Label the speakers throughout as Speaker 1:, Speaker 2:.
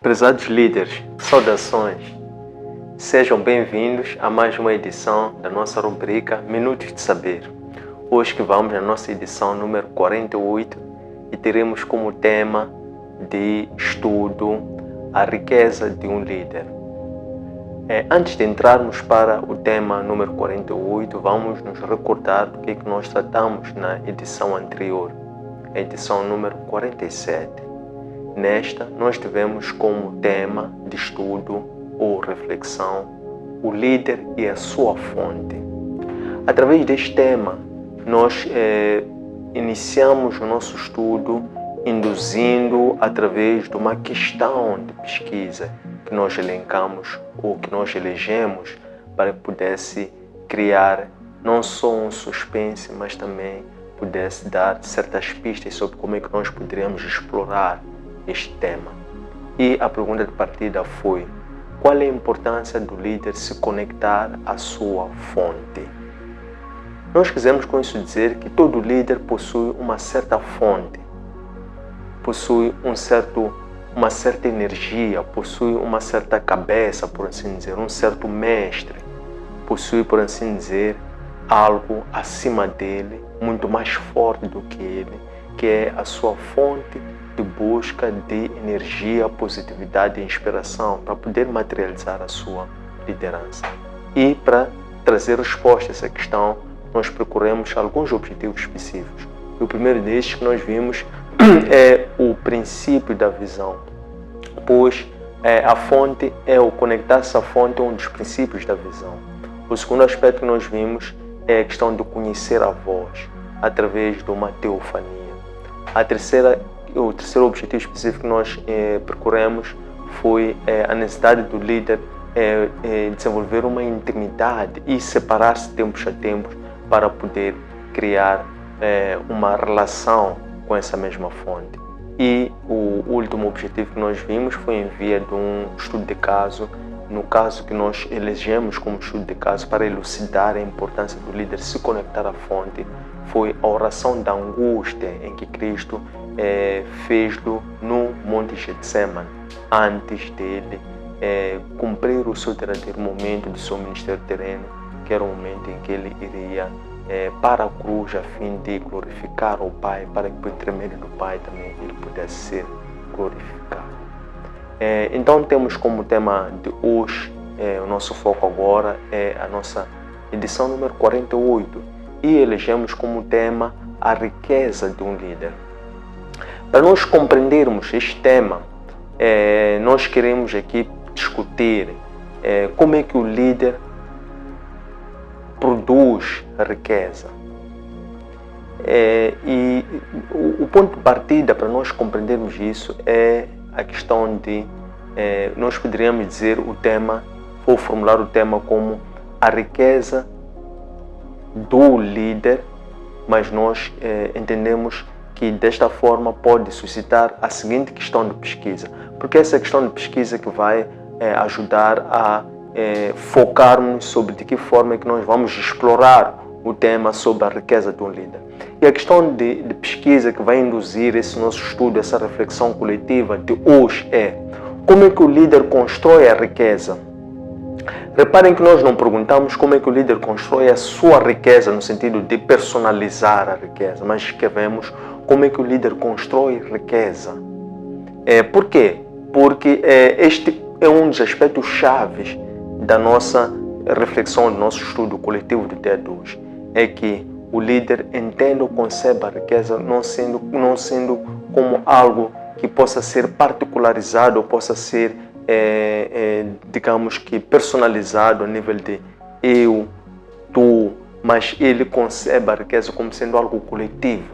Speaker 1: Prezados líderes, saudações! Sejam bem-vindos a mais uma edição da nossa rubrica Minutos de Saber. Hoje que vamos na nossa edição número 48 e teremos como tema de estudo a riqueza de um líder. Antes de entrarmos para o tema número 48, vamos nos recordar do que nós tratamos na edição anterior, a edição número 47. Nesta, nós tivemos como tema de estudo ou reflexão o líder e a sua fonte. Através deste tema, nós iniciamos o nosso estudo induzindo através de uma questão de pesquisa que nós elencamos ou que nós elegemos para que pudesse criar não só um suspense, mas também pudesse dar certas pistas sobre como é que nós poderíamos explorar este tema. E a pergunta de partida foi: qual é a importância do líder se conectar à sua fonte? Nós quisemos com isso dizer que todo líder possui uma certa fonte, possui uma certa energia, possui uma certa cabeça, por assim dizer, um certo mestre, possui, por assim dizer, algo acima dele, muito mais forte do que ele, que é a sua fonte de busca de energia, positividade e inspiração para poder materializar a sua liderança. E para trazer resposta a essa questão, nós procuramos alguns objetivos específicos. E o primeiro destes que nós vimos é o princípio da visão, pois a fonte é o conectar-se à fonte é um dos princípios da visão. O segundo aspecto que nós vimos é a questão de conhecer a voz através de uma teofania. O terceiro objetivo específico que nós procuramos foi a necessidade do líder desenvolver uma intimidade e separar-se tempos a tempos para poder criar uma relação com essa mesma fonte. E o último objetivo que nós vimos foi em via de um estudo de caso, no caso que nós elegemos como estudo de caso para elucidar a importância do líder se conectar à fonte, foi a oração da angústia em que Cristo fez-lo no Monte Getsemane, antes dele cumprir o seu derradeiro momento do seu ministério terreno, que era o momento em que ele iria para a cruz a fim de glorificar o Pai, para que por intermédio do Pai também ele pudesse ser glorificado. Então temos como tema de hoje, o nosso foco agora é a nossa edição número 48 e elegemos como tema a riqueza de um líder. Para nós compreendermos este tema, nós queremos aqui discutir como é que o líder produz a riqueza. E o ponto de partida para nós compreendermos isso é a questão de, nós poderíamos dizer o tema, ou formular o tema como a riqueza do líder, mas nós entendemos que desta forma pode suscitar a seguinte questão de pesquisa, porque essa questão de pesquisa que vai ajudar a focarmos sobre de que forma é que nós vamos explorar o tema sobre a riqueza de um líder. E a questão de pesquisa que vai induzir esse nosso estudo, essa reflexão coletiva de hoje é: como é que o líder constrói a riqueza? Reparem que nós não perguntamos como é que o líder constrói a sua riqueza no sentido de personalizar a riqueza, mas escrevemos como é que o líder constrói riqueza. Por quê? Porque este é um dos aspectos chaves da nossa reflexão, do nosso estudo coletivo do dia de hoje. É que o líder entende ou concebe a riqueza não sendo como algo que possa ser particularizado ou possa ser digamos que personalizado a nível de eu, tu, mas ele concebe a riqueza como sendo algo coletivo,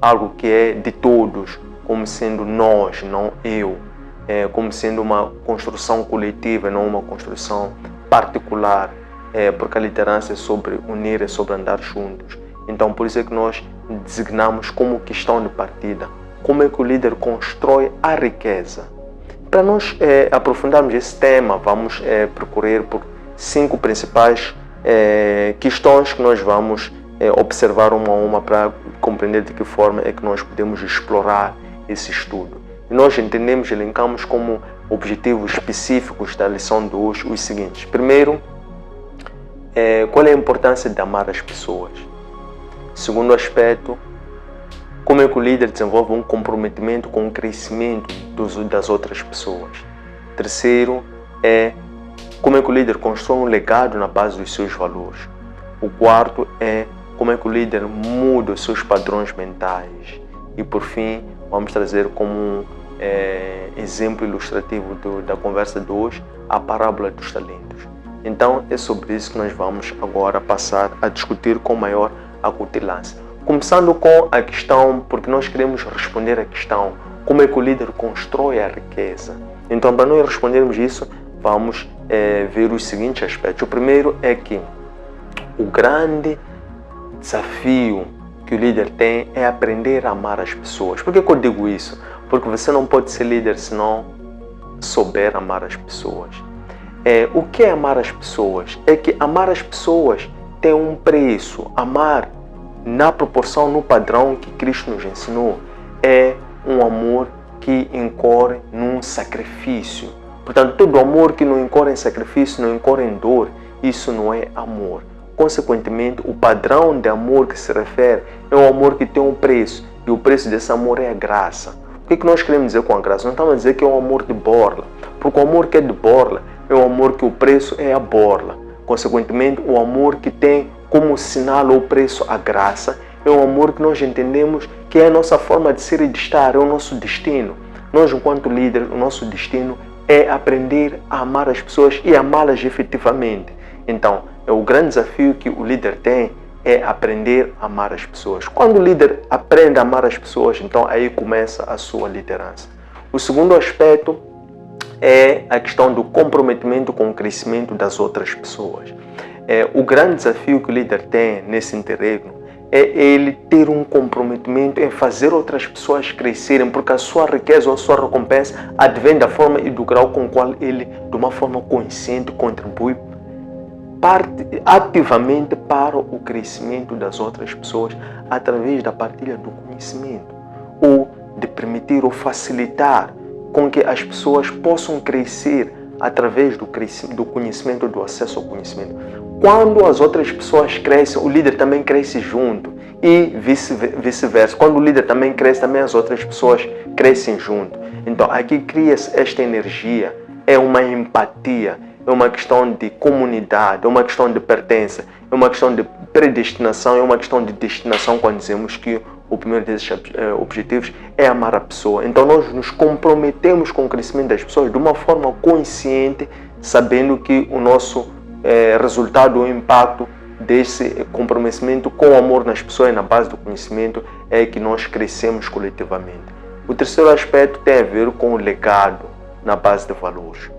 Speaker 1: algo que é de todos, como sendo nós, não eu, como sendo uma construção coletiva, não uma construção particular, porque a liderança é sobre unir, é sobre andar juntos. Então por isso é que nós designamos como questão de partida como é que o líder constrói a riqueza. Para nós aprofundarmos esse tema, vamos procurar por 5 principais questões que nós vamos observar uma a uma para compreender de que forma é que nós podemos explorar esse estudo. E nós entendemos, elencamos como objetivos específicos da lição de hoje, os seguintes. Primeiro, qual é a importância de amar as pessoas? Segundo aspecto, como é que o líder desenvolve um comprometimento com o crescimento das outras pessoas? Terceiro, como é que o líder constrói um legado na base dos seus valores? O quarto é como é que o líder muda os seus padrões mentais? E por fim, vamos trazer como exemplo ilustrativo da conversa de hoje a parábola dos talentos. Então é sobre isso que nós vamos agora passar a discutir com maior acutilância. Começando com a questão, porque nós queremos responder à questão como é que o líder constrói a riqueza. Então, para nós respondermos isso, vamos ver os seguintes aspectos. O primeiro é que o grande desafio que o líder tem é aprender a amar as pessoas. Por que eu digo isso? Porque você não pode ser líder se não souber amar as pessoas. O que é amar as pessoas? É que amar as pessoas tem um preço. Amar na proporção, no padrão que Cristo nos ensinou, é um amor que incorre num sacrifício. Portanto, todo amor que não incorre em sacrifício, não incorre em dor, isso não é amor. Consequentemente, o padrão de amor que se refere é um amor que tem um preço, e o preço desse amor é a graça. O que nós queremos dizer com a graça? Não estamos a dizer que é um amor de borla, porque o amor que é de borla é um amor que o preço é a borla. Consequentemente, o amor que tem como sinal ou preço a graça é um amor que nós entendemos que é a nossa forma de ser e de estar, é o nosso destino. Nós, enquanto líder, o nosso destino é aprender a amar as pessoas e amá-las efetivamente. Então, o grande desafio que o líder tem é aprender a amar as pessoas. Quando o líder aprende a amar as pessoas, então aí começa a sua liderança. O segundo aspecto é a questão do comprometimento com o crescimento das outras pessoas. O grande desafio que o líder tem nesse interregno é ele ter um comprometimento em fazer outras pessoas crescerem, porque a sua riqueza ou a sua recompensa advém da forma e do grau com o qual ele, de uma forma consciente, contribui ativamente para o crescimento das outras pessoas através da partilha do conhecimento, ou de permitir ou facilitar com que as pessoas possam crescer através do conhecimento, do acesso ao conhecimento. Quando as outras pessoas crescem, o líder também cresce junto e vice-versa. Quando o líder também cresce, também as outras pessoas crescem junto. Então aqui cria-se esta energia, é uma empatia, é uma questão de comunidade, é uma questão de pertença, é uma questão de predestinação, é uma questão de destinação quando dizemos que o primeiro desses objetivos é amar a pessoa. Então nós nos comprometemos com o crescimento das pessoas de uma forma consciente, sabendo que o nosso resultado ou impacto desse comprometimento com o amor nas pessoas na base do conhecimento é que nós crescemos coletivamente. O terceiro aspecto tem a ver com o legado na base de valores.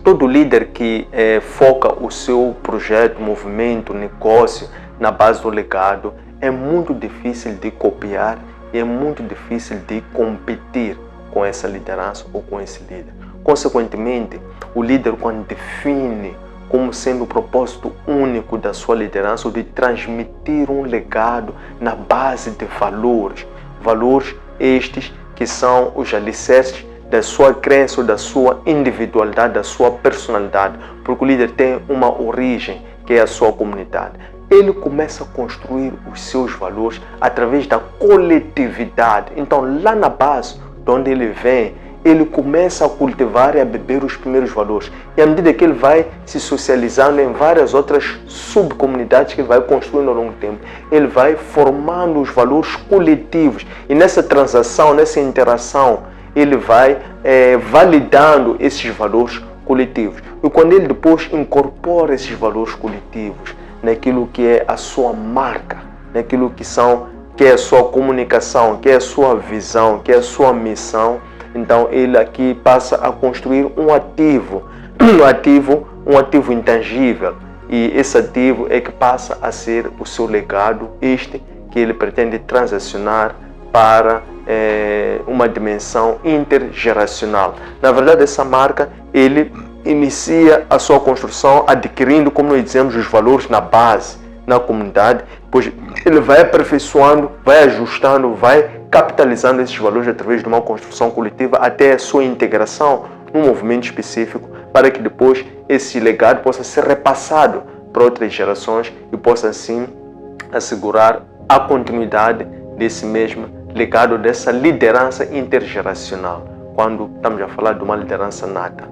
Speaker 1: Todo líder que foca o seu projeto, movimento, negócio na base do legado é muito difícil de copiar e é muito difícil de competir com essa liderança ou com esse líder. Consequentemente, o líder, quando define como sendo o propósito único da sua liderança, ou de transmitir um legado na base de valores, valores estes que são os alicerces da sua crença, ou da sua individualidade, da sua personalidade, porque o líder tem uma origem que é a sua comunidade. Ele começa a construir os seus valores através da coletividade. Então, lá na base de onde ele vem, ele começa a cultivar e a beber os primeiros valores. E à medida que ele vai se socializando em várias outras subcomunidades que ele vai construindo ao longo do tempo, ele vai formando os valores coletivos. E nessa transação, nessa interação, ele vai validando esses valores coletivos. E quando ele depois incorpora esses valores coletivos naquilo que é a sua marca, naquilo que é a sua comunicação, que é a sua visão, que é a sua missão, então ele aqui passa a construir um ativo intangível. E esse ativo é que passa a ser o seu legado, que ele pretende transacionar para uma dimensão intergeracional. Na verdade, essa marca, ele inicia a sua construção adquirindo, como nós dizemos, os valores na base, na comunidade, pois ele vai aperfeiçoando, vai ajustando, vai capitalizando esses valores através de uma construção coletiva até a sua integração num movimento específico, para que depois esse legado possa ser repassado para outras gerações e possa assim assegurar a continuidade desse mesmo legado, dessa liderança intergeracional, quando estamos a falar de uma liderança nata.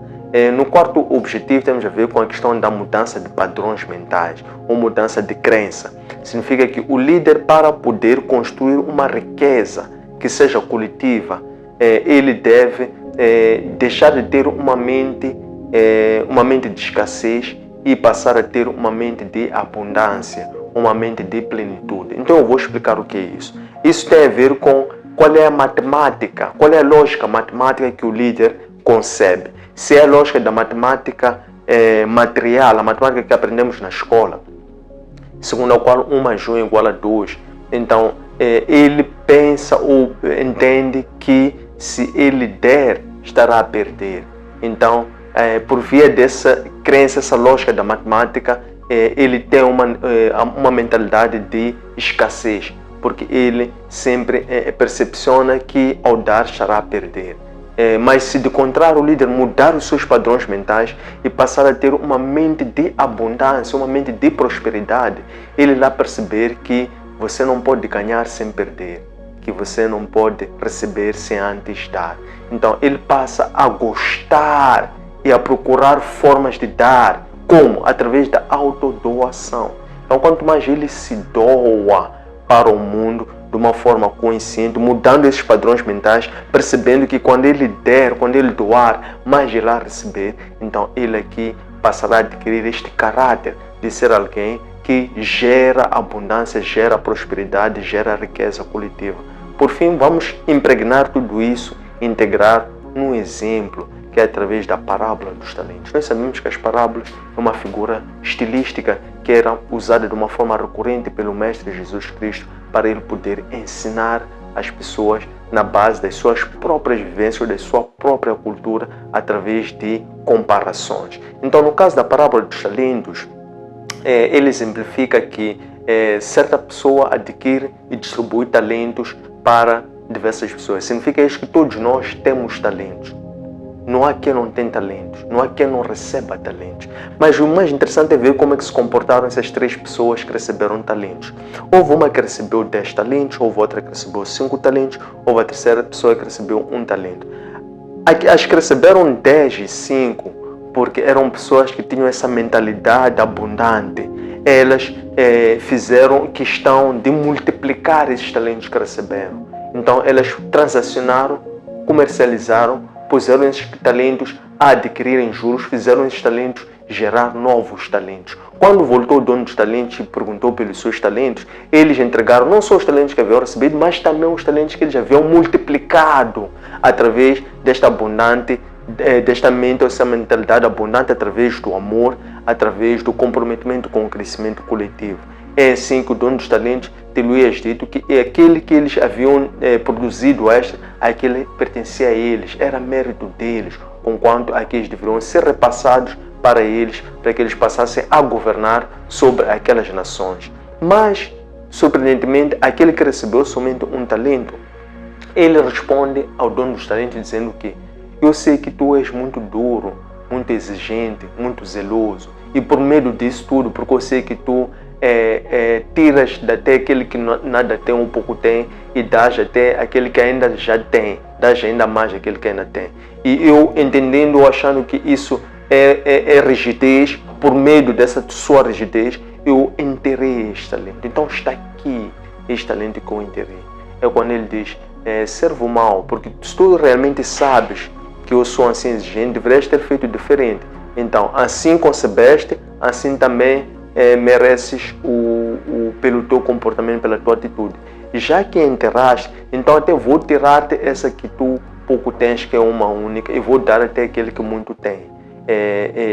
Speaker 1: No quarto objetivo, temos a ver com a questão da mudança de padrões mentais ou mudança de crença. Significa que o líder, para poder construir uma riqueza que seja coletiva, ele deve deixar de ter uma mente de escassez e passar a ter uma mente de abundância, uma mente de plenitude. Então eu vou explicar o que é isso. Isso tem a ver com qual é a matemática, qual é a lógica matemática que o líder concebe. Se é a lógica da matemática material, a matemática que aprendemos na escola, segundo a qual 1 mais 1 é igual a 2. Então, ele pensa ou entende que se ele der, estará a perder. Então, por via dessa crença, essa lógica da matemática, ele tem uma mentalidade de escassez, porque ele sempre percepciona que ao dar estará a perder. Mas se de contrário o líder mudar os seus padrões mentais e passar a ter uma mente de abundância, uma mente de prosperidade, ele irá perceber que você não pode ganhar sem perder, que você não pode receber sem antes dar. Então ele passa a gostar e a procurar formas de dar. Como? Através da autodoação. Então quanto mais ele se doa para o mundo de uma forma consciente, mudando esses padrões mentais, percebendo que quando ele der, quando ele doar, mais irá receber. Então ele aqui passará a adquirir este caráter de ser alguém que gera abundância, gera prosperidade, gera riqueza coletiva. Por fim, vamos impregnar tudo isso, integrar num exemplo, que é através da parábola dos talentos. Nós sabemos que as parábolas é uma figura estilística que era usada de uma forma recorrente pelo Mestre Jesus Cristo para ele poder ensinar as pessoas na base das suas próprias vivências, da sua própria cultura, através de comparações. Então, no caso da parábola dos talentos, ele exemplifica que certa pessoa adquire e distribui talentos para diversas pessoas. Significa isso que todos nós temos talentos. Não há quem não tenha talentos, não há quem não receba talentos. Mas o mais interessante é ver como é que se comportaram essas 3 pessoas que receberam talentos. Houve uma que recebeu 10 talentos, houve outra que recebeu 5 talentos, houve a terceira pessoa que recebeu 1 talento. As que receberam 10 e 5, porque eram pessoas que tinham essa mentalidade abundante, elas fizeram questão de multiplicar esses talentos que receberam. Então elas transacionaram, comercializaram, puseram esses talentos a adquirirem juros, fizeram esses talentos gerar novos talentos. Quando voltou o dono dos talentos e perguntou pelos seus talentos, eles entregaram não só os talentos que haviam recebido, mas também os talentos que eles haviam multiplicado através desta mente, essa mentalidade abundante, através do amor, através do comprometimento com o crescimento coletivo. É assim que o dono dos talentos te Luís dito que aquele que eles haviam produzido extra, aquele pertencia a eles, era mérito deles, conquanto aqueles deveriam ser repassados para eles, para que eles passassem a governar sobre aquelas nações. Mas, surpreendentemente, aquele que recebeu somente 1 talento, ele responde ao dono dos talentos dizendo que eu sei que tu és muito duro, muito exigente, muito zeloso, e por medo disso tudo, porque eu sei que tu tiras até aquele que nada tem ou pouco tem e dás até aquele que ainda já tem, dás ainda mais aquele que ainda tem. E eu entendendo, achando que isso é rigidez, por medo dessa sua rigidez, eu enterrei este talento. Então está aqui este talento que eu enterrei. É quando ele diz, servo mau, porque se tu realmente sabes que eu sou assim exigente, deverias ter feito diferente. Então, assim concebeste, assim também mereces pelo teu comportamento, pela tua atitude. Já que enterraste, então até vou tirar-te essa que tu pouco tens, que é uma única, e vou dar até aquele que muito tem.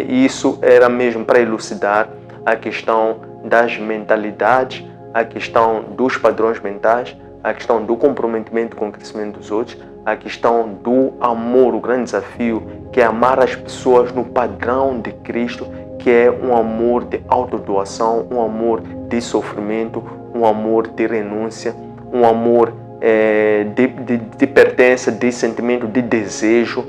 Speaker 1: Isso era mesmo para elucidar a questão das mentalidades, a questão dos padrões mentais, a questão do comprometimento com o crescimento dos outros, a questão do amor, o grande desafio, que é amar as pessoas no padrão de Cristo, que é um amor de autodoação, um amor de sofrimento, um amor de renúncia, um amor de pertença, de sentimento de desejo,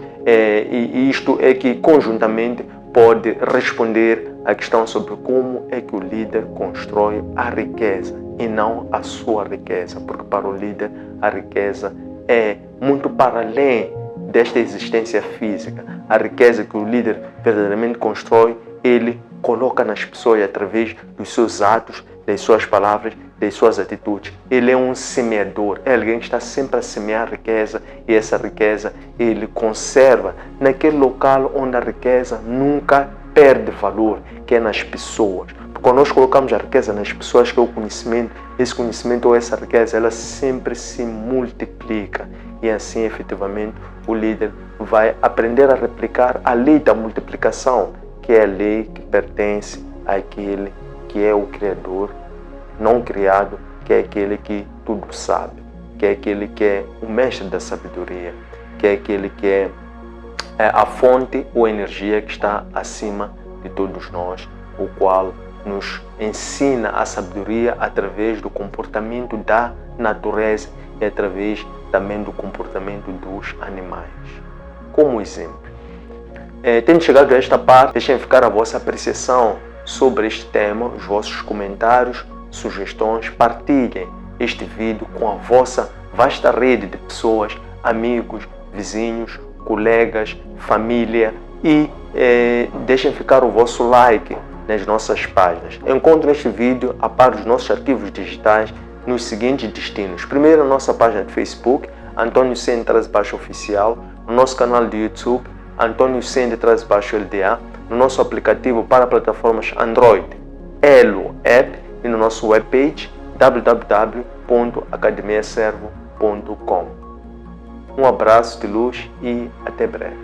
Speaker 1: e isto é que conjuntamente pode responder à questão sobre como é que o líder constrói a riqueza e não a sua riqueza, porque para o líder a riqueza é muito para além desta existência física. A riqueza que o líder verdadeiramente constrói, ele coloca nas pessoas através dos seus atos, das suas palavras, das suas atitudes. Ele é um semeador, é alguém que está sempre a semear riqueza, e essa riqueza ele conserva naquele local onde a riqueza nunca perde valor, que é nas pessoas. Quando nós colocamos a riqueza nas pessoas, que é o conhecimento, esse conhecimento ou essa riqueza, ela sempre se multiplica. E assim, efetivamente, o líder vai aprender a replicar a lei da multiplicação, que é a lei que pertence àquele que é o Criador, não criado, que é aquele que tudo sabe, que é aquele que é o mestre da sabedoria, que é aquele que é a fonte ou energia que está acima de todos nós, o qual nos ensina a sabedoria através do comportamento da natureza e através também do comportamento dos animais. Como exemplo, tendo chegado a esta parte, deixem ficar a vossa apreciação sobre este tema, os vossos comentários, sugestões, partilhem este vídeo com a vossa vasta rede de pessoas, amigos, vizinhos, colegas, família e deixem ficar o vosso like nas nossas páginas. Encontre este vídeo a par dos nossos arquivos digitais nos seguintes destinos. Primeiro, a nossa página de Facebook, Antônio Sende_Oficial, no nosso canal de YouTube, Antônio Sende_LDA, no nosso aplicativo para plataformas Android, Elo App, e no nosso webpage www.academiaservo.com. Um abraço de luz e até breve.